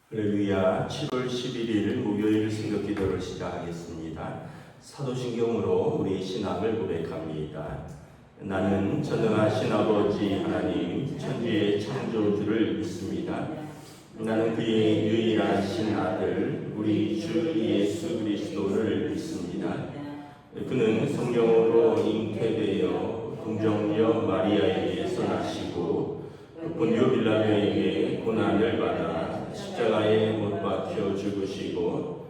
할렐루야. 7월 11일 목요일 새벽 기도를 시작하겠습니다. 사도신경으로 우리 신앙을 고백합니다. 나는 전능하신 아버지 하나님 천지의 창조주를 믿습니다. 나는 그의 유일하신 아들 우리 주 예수 그리스도를 믿습니다. 그는 성령으로 잉태되어 동정녀 마리아에게서 나시고 본디오 빌라도에게 고난을 받아 십자가에 못 박혀 죽으시고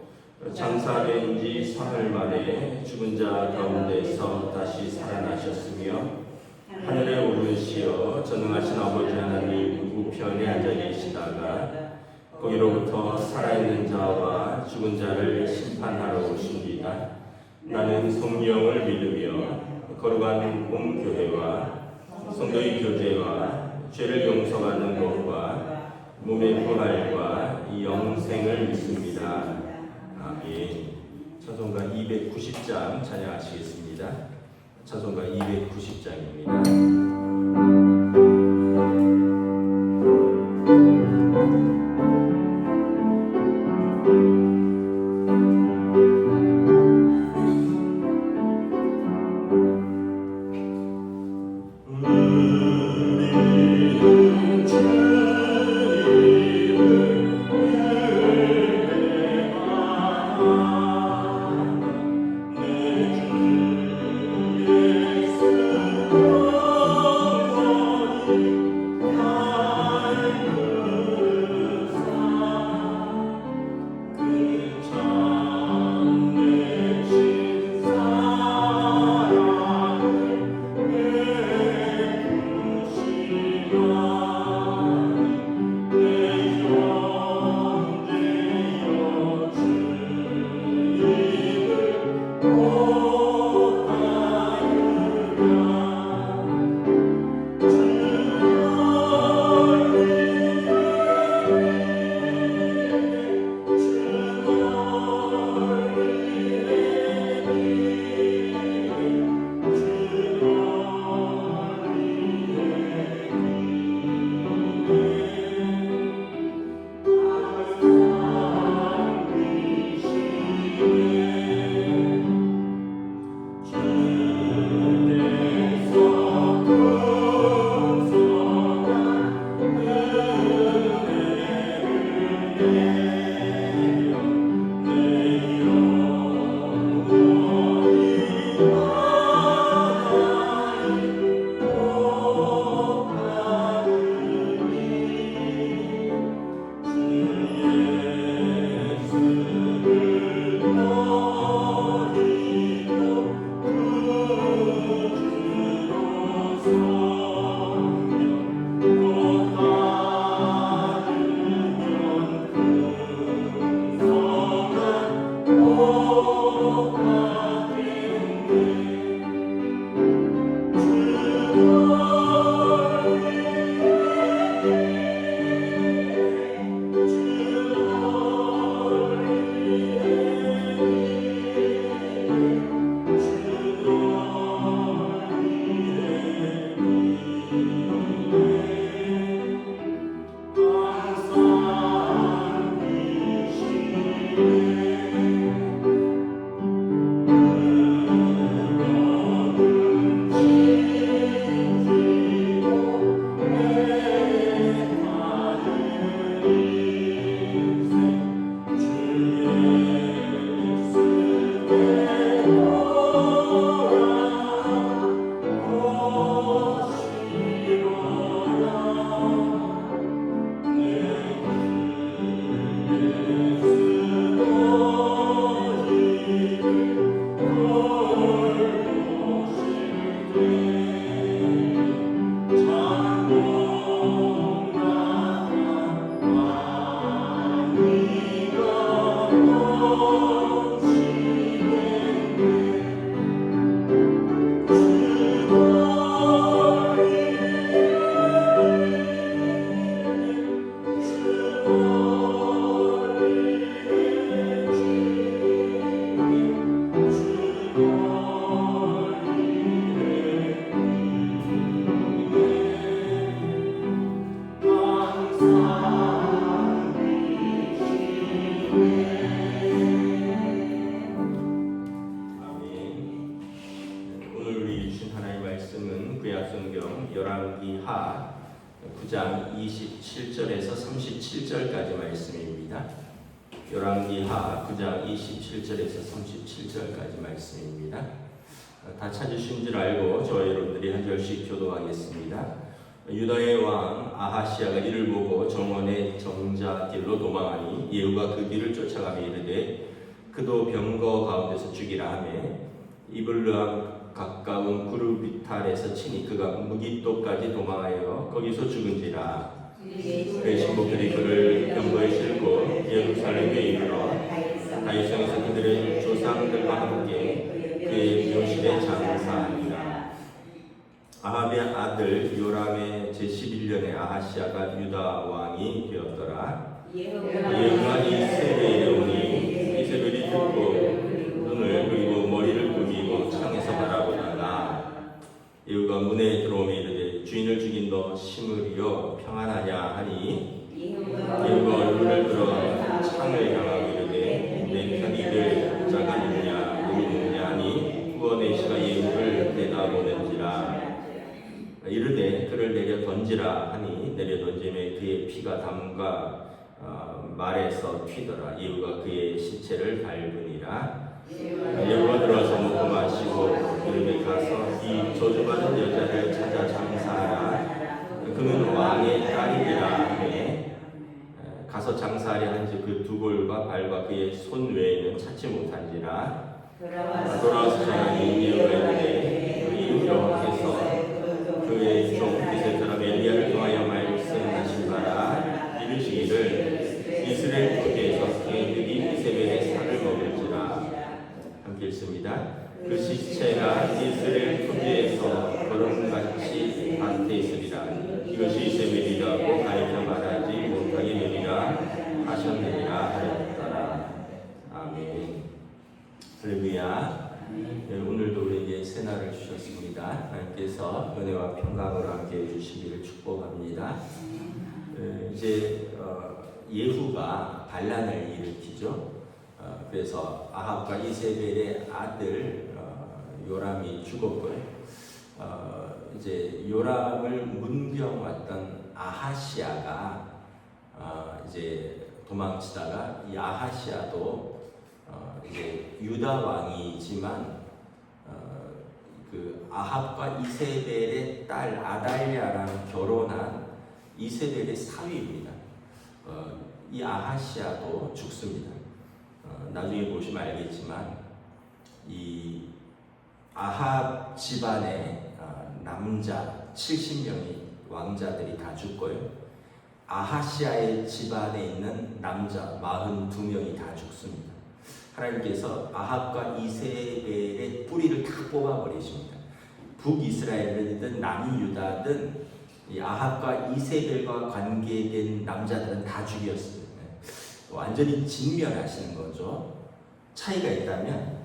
장사된 지 사흘 만에 죽은 자 가운데서 다시 살아나셨으며 하늘에 오르시어 전능하신 아버지 하나님 우편에 앉아 계시다가 거기로부터 살아있는 자와 죽은 자를 심판하러 오십니다. 나는 성령을 믿으며 거룩한 공교회와 성도의 교제와 죄를 용서받는 것과 몸의 부활과 영생을 믿습니다. 아멘. 찬송가 290장 찬양하시겠습니다. 찬송가 290장입니다. 37절까지 말씀입니다. 열왕기하 9장 27절에서 37절까지 말씀입니다. 다 찾으신 줄 알고 저와 여러분들이 한 절씩 교독하겠습니다. 유다의 왕 아하시아가 이를 보고 정원의 정자길로 도망하니 예후가 그 길을 쫓아가며 이르되 그도 병거 가운데서 죽이라 하며 이블르함 가까운 구르비탈에서 치니 그가 무기토까지 도망하여 거기서 죽은지라. 그의 신복들이 그를 병거에 싣고 예루살렘에 이르러 다윗성에서 그들의 조상들과 함께 그의 묘실에 장사하니라. 아합의 아들 요람의 제11년에 아하시아가 유다 왕이 되었더라. 예후가 이세벨에 오니 이세벨이 듣고 눈을 그리고 머리를 굽이고 창에서 바라보다가 예후가 문에 들어오며 이르되 주인을 죽인 너 시므리여 평안하냐 하니 예후가 얼굴을 들어 창을 향하고 이르되 내 편이들 자가 있느냐 누구 있느냐 하니 구원의 시가 예후를 내다보는지라. 이르되 그를 내려 던지라 하니 내려 던짐에 그의 피가 담과 말에서 튀더라. 예후가 그의 시체를 밟으니라. 예후가 들어서 먹고 마시고 이르되 가서 이 저주받은 여자를 찾아 장사하라. 그는 왕의 딸이니라 하매 가서 장사하려 한지 그 두 볼과 발과 그의 손 외에는 찾지 못한지라. 돌아와서 전하니 예후가 이르되 그의 여호와께서 그의 종 이스라엘 사람 엘리야를 통하여 말씀하신 바라 이르시기를 이스라엘 토지에서 그의 늙은 이세벨의 살을 먹을지라. 함께 읽습니다. 그 시체가 이스라엘 토지에서 거름같이 밭에 있으리라. 이것이 이세벨이라고 가르쳐 말하지 못하게 되리라 하셨느니라 하였더라. 아멘. 할렐루야. 네, 오늘도 우리에게 새날을 주셨습니다. 하나님께서 은혜와 평강으로 함께 해주시기를 축복합니다. 이제 예후가 반란을 일으키죠. 그래서 아합과 이세벨의 아들 요람이 죽었고요. 이제 요람을 문병왔던 아하시아가 이제 도망치다가 이 아하시아도 이제 유다 왕이지만 그 아합과 이세벨의 딸 아달랴랑 결혼한 이세벨의 사위입니다. 이 아하시아도 죽습니다. 나중에 보시면 알겠지만 이 아합 집안의 남자 70명이 왕자들이 다 죽고요. 아하시아의 집안에 있는 남자 42명이 다 죽습니다. 하나님께서 아합과 이세벨의 뿌리를 다 뽑아버리십니다. 북이스라엘이든 남유다든 이 아합과 이세벨과 관계된 남자들은 다 죽였습니다. 완전히 진멸하시는 거죠. 차이가 있다면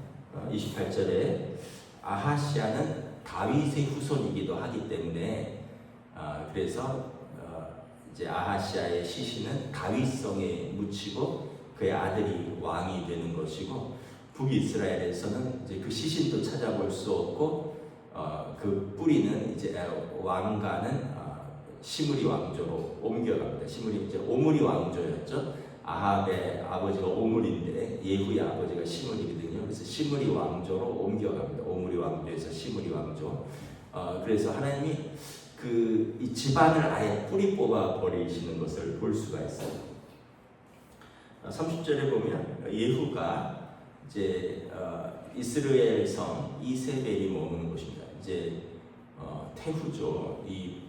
28절에 아하시아는 다윗의 후손이기도 하기 때문에 그래서 이제 아하시아의 시신은 다윗성에 묻히고 그의 아들이 왕이 되는 것이고, 북이스라엘에서는 이제 그 시신도 찾아볼 수 없고 그 뿌리는 이제 왕가는 시므리 왕조로 옮겨갑니다. 시므리 이제 오므리 왕조였죠. 아합의 아버지가 오므리인데 예후의 아버지가 시므리거든요. 그래서 시므리 왕조로 옮겨갑니다. 오므리 왕조에서 시므리 왕조. 그래서 하나님이 이 집안을 아예 뿌리 뽑아 버리시는 것을 볼 수가 있어요. 30절에 보면 예후가 이제 이스라엘 성 이세벨이 머무는 곳입니다. 이제 태후죠. 이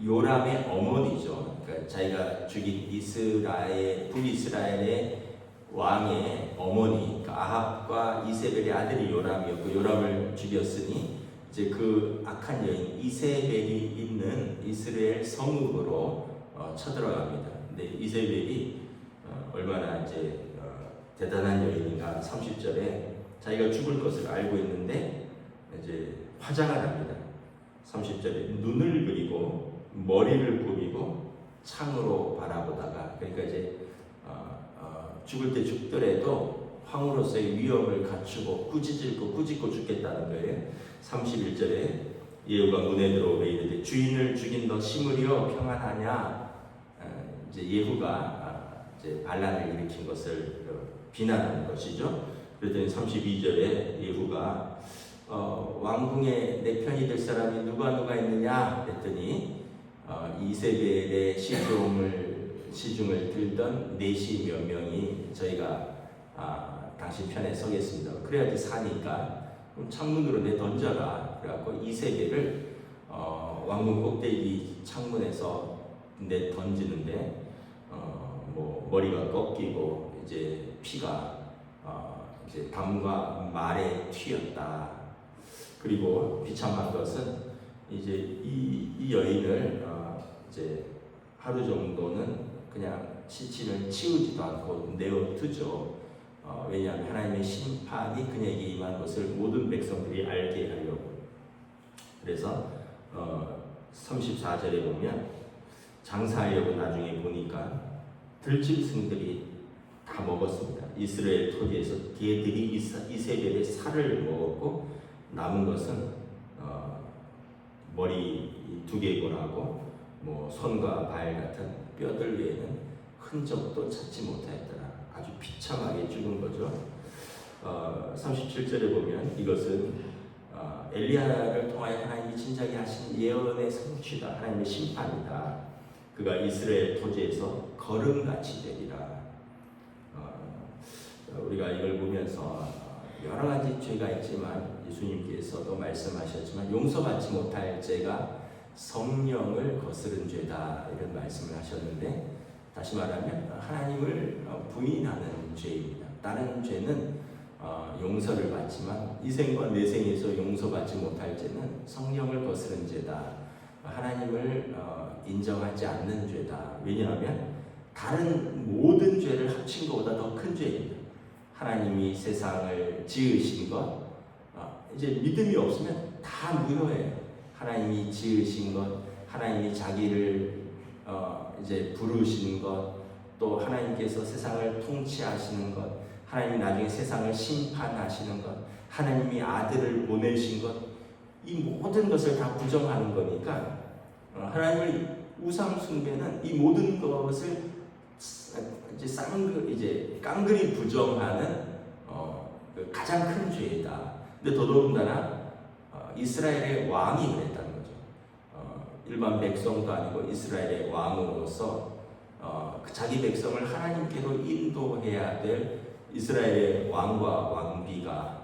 요람의 어머니죠. 그러니까 자기가 죽인 북이스라엘의 왕의 어머니, 그러니까 아합과 이세벨의 아들이 요람이었고, 요람을 죽였으니 이제 그 악한 여인 이세벨이 있는 이스라엘 성읍으로 쳐들어갑니다. 근데 이세벨이 얼마나 이제 대단한 여인인가. 30절에 자기가 죽을 것을 알고 있는데 이제 화장을 합니다. 30절에 눈을 그리고 머리를 굽이고 창으로 바라보다가, 그러니까 이제 죽을 때 죽더라도 황후로서의 위엄을 갖추고 꾸짖고 죽겠다는 거예요. 31절에 예후가 문에 들어오매 이르되 주인을 죽인 너 시므리여 평안하냐. 이제 예후가 이제 반란을 일으킨 것을 비난하는 것이죠. 그랬더니 32절에 예후가 왕궁에 내 편이 될 사람이 누가 있느냐 그랬더니 이세벨의 시중을 들던 내시 몇 명이 저희가 당신 편에 서겠습니다. 그래야지 사니까 그럼 창문으로 내 던져라. 그래갖고 이세벨을 왕궁 꼭대기 창문에서 내 던지는데 뭐 머리가 꺾이고 이제 피가 이제 담과 말에 튀었다. 그리고 비참한 것은 이제 이 여인을 이제 하루 정도는 그냥 시신을 치우지도 않고 내어두죠. 왜냐하면 하나님의 심판이 그에게 임한 것을 모든 백성들이 알게 하려고. 그래서 34절에 보면 장사하려고 나중에 보니까 들짐승들이 다 먹었습니다. 이스라엘 토지에서 개들이 이세벨의 살을 먹었고 남은 것은 머리 두개골하고 뭐 손과 발 같은 뼈들 외에는 흔적도 찾지 못하였더라. 아주 비참하게 죽은 거죠. 37절에 보면 이것은 엘리야를 통하여 하나님이 진작에 하신 예언의 성취다. 하나님의 심판이다. 그가 이스라엘 토지에서 거름같이 되리라. 우리가 이걸 보면서 여러 가지 죄가 있지만 예수님께서도 말씀하셨지만 용서받지 못할 죄가 성령을 거스른 죄다 이런 말씀을 하셨는데 다시 말하면 하나님을 부인하는 죄입니다. 다른 죄는 용서를 받지만 이 생과 내 생에서 용서받지 못할 죄는 성령을 거스른 죄다. 하나님을 인정하지 않는 죄다. 왜냐하면 다른 모든 죄를 합친 것보다 더 큰 죄입니다. 하나님이 세상을 지으신 것, 이제 믿음이 없으면 다 무효예요. 하나님이 지으신 것, 하나님이 자기를 이제 부르신 것, 또 하나님께서 세상을 통치하시는 것, 하나님이 나중에 세상을 심판하시는 것, 하나님이 아들을 보내신 것, 이 모든 것을 다 부정하는 거니까 하나님의 우상 숭배는 이 모든 것을 이제 깡그리 부정하는 가장 큰 죄이다. 근데 더더군다나 이스라엘의 왕이 그랬다는 거죠. 일반 백성도 아니고 이스라엘의 왕으로서 자기 백성을 하나님께로 인도해야 될 이스라엘의 왕과 왕비가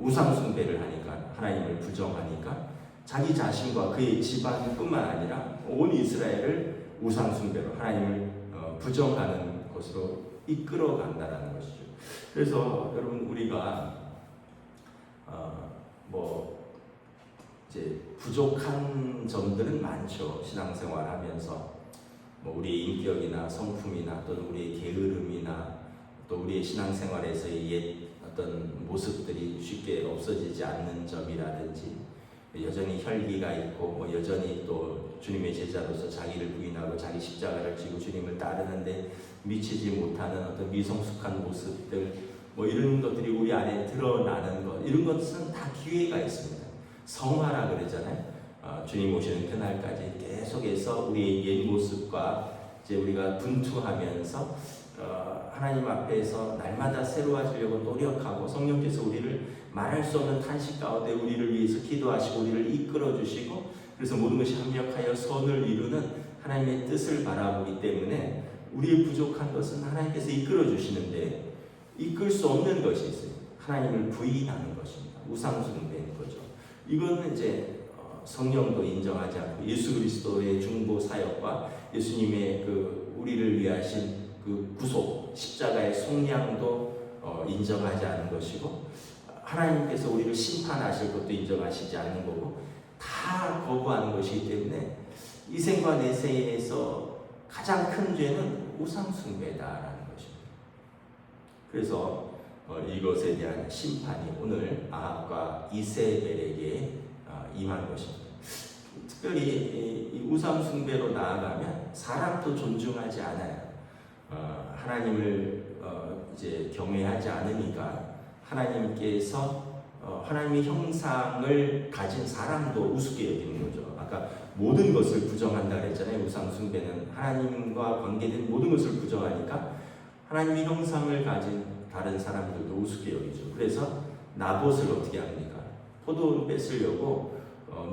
우상 숭배를 하니까 하나님을 부정하니까 자기 자신과 그의 집안뿐만 아니라 온 이스라엘을 우상 숭배로 하나님을 부정하는 것으로 이끌어 간다는 것이죠. 그래서 여러분 우리가 이제 부족한 점들은 많죠. 신앙생활하면서 우리의 인격이나 성품이나 또는 우리의 게으름이나 또 우리의 신앙생활에서의 옛 어떤 모습들이 쉽게 없어지지 않는 점이라든지 여전히 혈기가 있고 여전히 또 주님의 제자로서 자기를 부인하고 자기 십자가를 지고 주님을 따르는데 미치지 못하는 어떤 미성숙한 모습들 이런 것들이 우리 안에 드러나는 것, 이런 것은 다 기회가 있습니다. 성화라 그러잖아요. 주님 오시는 그날까지 계속해서 우리의 옛 모습과 이제 우리가 분투하면서 하나님 앞에서 날마다 새로워지려고 노력하고 성령께서 우리를 말할 수 없는 탄식 가운데 우리를 위해서 기도하시고 우리를 이끌어 주시고 그래서 모든 것이 합력하여 선을 이루는 하나님의 뜻을 바라보기 때문에 우리의 부족한 것은 하나님께서 이끌어 주시는데 이끌 수 없는 것이 있어요. 하나님을 부인하는 것입니다. 우상 숭배인 거죠. 이거는 이제 성령도 인정하지 않고 예수 그리스도의 중보 사역과 예수님의 그 우리를 위하신 그 구속 십자가의 속량도 인정하지 않는 것이고 하나님께서 우리를 심판하실 것도 인정하시지 않는 거고 다 거부하는 것이기 때문에 이 생과 내 생에서 가장 큰 죄는 우상 숭배다라는 것입니다. 그래서 이것에 대한 심판이 오늘 아합과 이세벨에게 임한 것입니다. 특별히 이 우상 숭배로 나아가면 사람도 존중하지 않아요. 하나님을 이제 경외하지 않으니까 하나님께서 하나님의 형상을 가진 사람도 우습게 여기는 거죠. 아까 모든 것을 부정한다 그랬잖아요. 우상 숭배는 하나님과 관계된 모든 것을 부정하니까 하나님의 형상을 가진 다른 사람들도 우습게 여기죠. 그래서 나봇을 어떻게 합니까? 포도를 뺏으려고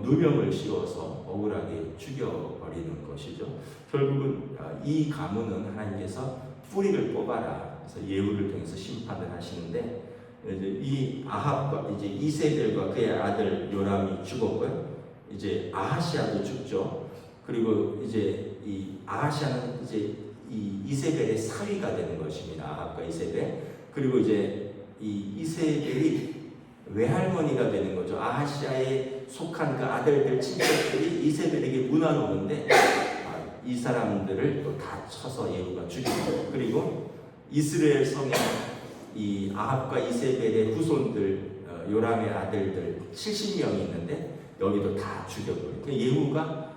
누명을 씌워서 억울하게 죽여버리는 것이죠. 결국은 이 가문은 하나님께서 뿌리를 뽑아라. 그래서 예후를 통해서 심판을 하시는데 이제 이 아합과 이제 이세벨과 그의 아들 요람이 죽었고요. 이제 아하시아도 죽죠. 그리고 이제 이 아하시아는 이제 이 이세벨의 사위가 되는 것입니다. 아합과 이세벨. 그리고 이제 이 이세벨이 외할머니가 되는 거죠. 아하시아에 속한 그 아들들 친척들이 이세벨에게 문화놓는데 이 사람들을 또 다 쳐서 예후가 죽이고, 그리고 이스라엘 성에 이 아합과 이세벨의 후손들 요람의 아들들 70명이 있는데 여기도 다 죽여버려요. 예후가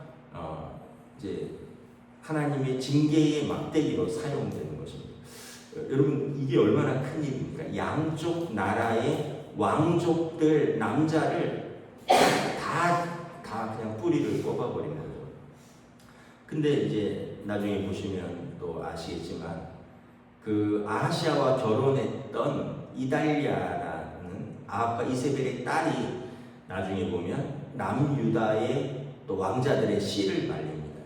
이제 하나님의 징계의 막대기로 사용되는 것입니다. 여러분 이게 얼마나 큰 일입니까? 양쪽 나라의 왕족들 남자를 다 그냥 뿌리를 뽑아버린 거죠. 근데 이제 나중에 보시면 또 아시겠지만 그 아하시아와 결혼했던 이달리아라는 아합과 이세벨의 딸이 나중에 보면 남유다의 또 왕자들의 씨를 말립니다.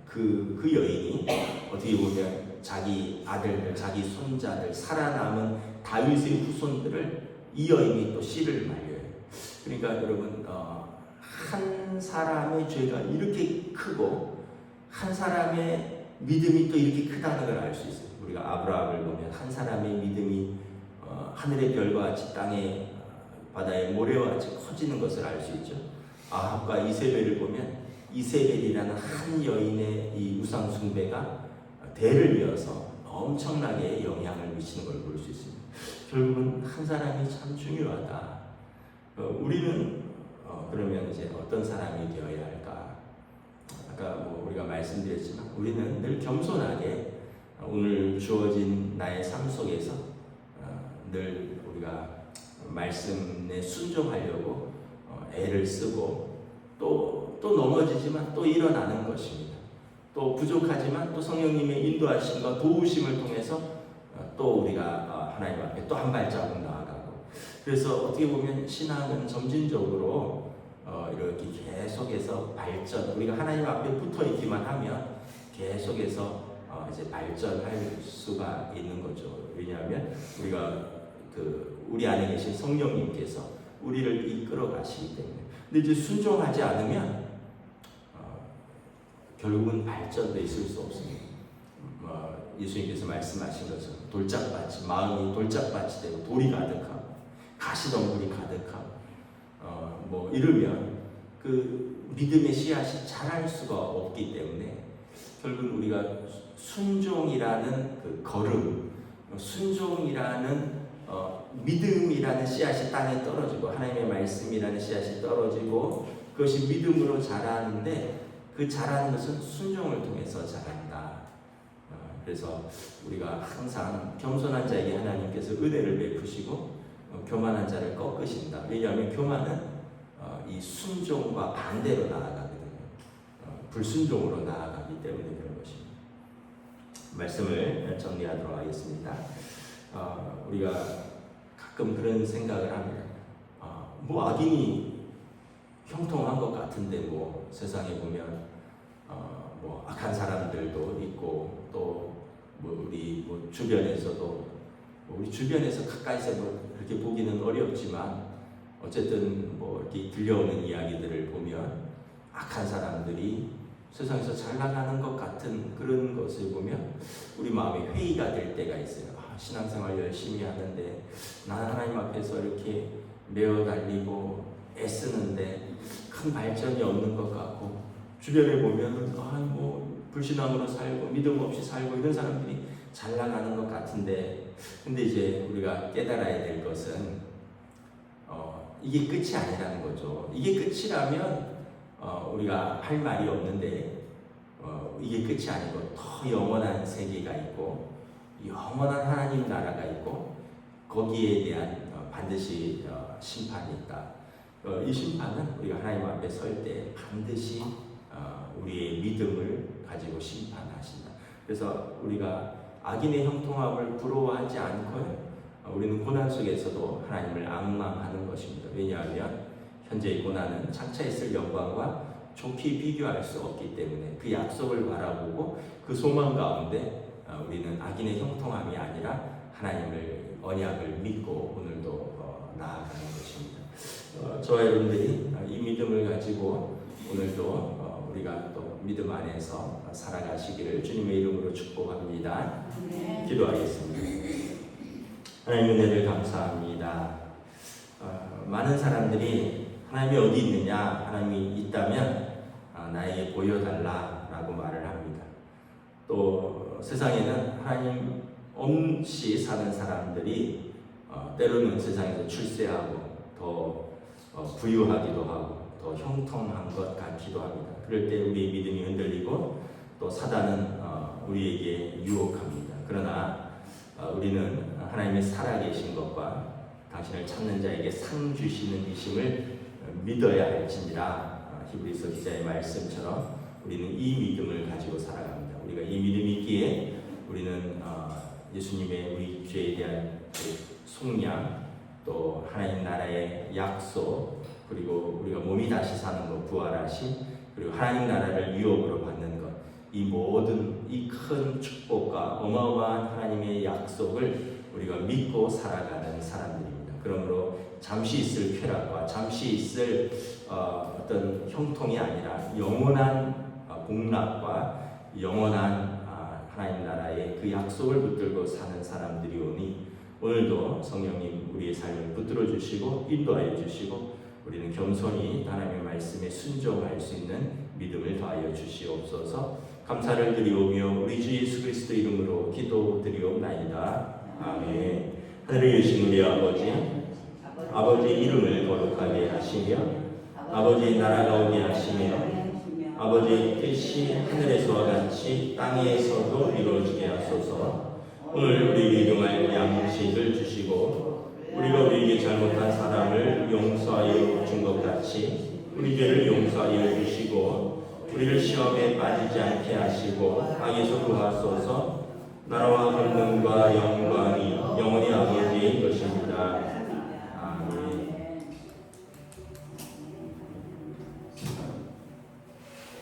그 여인이 어떻게 보면 자기 아들들, 자기 손자들, 살아남은 다윗의 후손들을 이 여인이 또 씨를 말려요. 그러니까 여러분 한 사람의 죄가 이렇게 크고 한 사람의 믿음이 또 이렇게 크다는 걸 알 수 있어요. 우리가 아브라함을 보면 한 사람의 믿음이 하늘의 별과 같이 땅의 바다의 모래와 같이 커지는 것을 알 수 있죠. 아합과 이세벨을 보면 이세벨이라는 한 여인의 이 우상 숭배가 대를 이어서 엄청나게 영향을 미치는 걸 볼 수 있습니다. 결국은 한 사람이 참 중요하다. 우리는 그러면 이제 어떤 사람이 되어야 할까? 아까 뭐 우리가 말씀드렸지만 우리는 늘 겸손하게 오늘 주어진 나의 삶 속에서 늘 우리가 말씀에 순종하려고 애를 쓰고 또 넘어지지만 또 일어나는 것입니다. 또 부족하지만 또 성령님의 인도하심과 도우심을 통해서 또 우리가 하나님 앞에 또 한 발자국 나아가고, 그래서 어떻게 보면 신앙은 점진적으로 이렇게 계속해서 발전, 우리가 하나님 앞에 붙어 있기만 하면 계속해서 이제 발전할 수가 있는 거죠. 왜냐하면 우리가 우리 안에 계신 성령님께서 우리를 이끌어 가시기 때문에. 근데 이제 순종하지 않으면 결국은 발전도 있을 수 없습니다. 예수님께서 말씀하신 것처럼 돌짝밭이, 마음이 돌짝밭이 되고 돌이 가득하고 가시덤불이 가득하고 뭐 이러면 그 믿음의 씨앗이 자랄 수가 없기 때문에 결국 우리가 순종이라는 그 걸음, 순종이라는 믿음이라는 씨앗이 땅에 떨어지고 하나님의 말씀이라는 씨앗이 떨어지고 그것이 믿음으로 자라는데 그 자라는 것은 순종을 통해서 자란다. 그래서 우리가 항상 겸손한 자에게 하나님께서 은혜를 베푸시고 교만한 자를 꺾으신다. 왜냐하면 교만은 이 순종과 반대로 나아가거든요. 불순종으로 나아가기 때문에 그런 것입니다. 말씀을 정리하도록 하겠습니다. 우리가 가끔 그런 생각을 합니다. 뭐 악인이 형통한 것 같은데 뭐 세상에 보면 뭐 악한 사람들도 있고 또 뭐 우리 뭐 주변에서도 우리 주변에서 가까이서 뭐 그렇게 보기는 어렵지만 어쨌든 뭐 이렇게 들려오는 이야기들을 보면 악한 사람들이 세상에서 잘 나가는 것 같은 그런 것을 보면 우리 마음이 회의가 될 때가 있어요. 신앙생활 열심히 하는데 나는 하나님 앞에서 이렇게 매어 달리고 애쓰는데 큰 발전이 없는 것 같고, 주변에 보면 뭐 불신앙으로 살고 믿음 없이 살고 이런 사람들이 잘 나가는 것 같은데, 근데 이제 우리가 깨달아야 될 것은 이게 끝이 아니라는 거죠. 이게 끝이라면 우리가 할 말이 없는데 이게 끝이 아니고 더 영원한 세계가 있고 영원한 하나님 나라가 있고 거기에 대한 반드시 심판이 있다. 이 심판은 우리가 하나님 앞에 설 때 반드시 우리의 믿음을 가지고 심판하신다. 그래서 우리가 악인의 형통함을 부러워하지 않고요, 우리는 고난 속에서도 하나님을 앙망하는 것입니다. 왜냐하면 현재의 고난은 장차 있을 영광과 좋게 비교할 수 없기 때문에 그 약속을 바라보고 그 소망 가운데 우리는 악인의 형통함이 아니라 하나님을 언약을 믿고 오늘도 나아가는 것입니다. 저와 여러분들이 이 믿음을 가지고 오늘도 우리가 또 믿음 안에서 살아가시기를 주님의 이름으로 축복합니다. 네. 기도하겠습니다. 하나님 은혜를 감사합니다. 많은 사람들이 하나님이 어디 있느냐, 하나님이 있다면 나에게 보여달라라고 말을 합니다. 또 세상에는 하나님 없이 사는 사람들이 때로는 세상에서 출세하고 더 부유하기도 하고 더 형통한 것 같기도 합니다. 그럴 때 우리의 믿음이 흔들리고 또 사단은 우리에게 유혹합니다. 그러나 우리는 하나님의 살아계신 것과 당신을 찾는 자에게 상 주시는 이심을 믿어야 할지니라. 히브리서 기자의 말씀처럼 우리는 이 믿음을 가지고 살아갑니다. 우리가 이 믿음이 있기에 우리는 예수님의 우리 죄에 대한 속량, 또 하나님 나라의 약속, 그리고 우리가 몸이 다시 사는 것, 부활하심, 그리고 하나님 나라를 유업으로 받는 것, 이 모든 이 큰 축복과 어마어마한 하나님의 약속을 우리가 믿고 살아가는 사람들입니다. 그러므로 잠시 있을 쾌락과 잠시 있을 어떤 형통이 아니라 영원한 복락과 영원한 하나님 나라의 그 약속을 붙들고 사는 사람들이 오니 오늘도 성령님 우리의 삶을 붙들어 주시고 인도하여 주시고 우리는 겸손히 하나님의 말씀에 순종할 수 있는 믿음을 더하여 주시옵소서. 감사를 드리오며 우리 주 예수 그리스도 이름으로 기도드리옵나이다. 아멘. 하늘에 계신 우리 아버지 이름을 거룩하게 하시며 아버지 나라가 오게 하시며 아버지 뜻이 하늘에서와 같이 땅에서도 이루어지게 하소서. 오늘 우리에게 용할 양식을 주시고 우리가 우리에게 잘못한 사람을 용서하여 준 것 같이 우리 죄를 용서하여 주시고 우리를 시험에 빠지지 않게 하시고 악에서 구하소서. 나라와 권능과 영광이 영원히 아버지의 것입니다.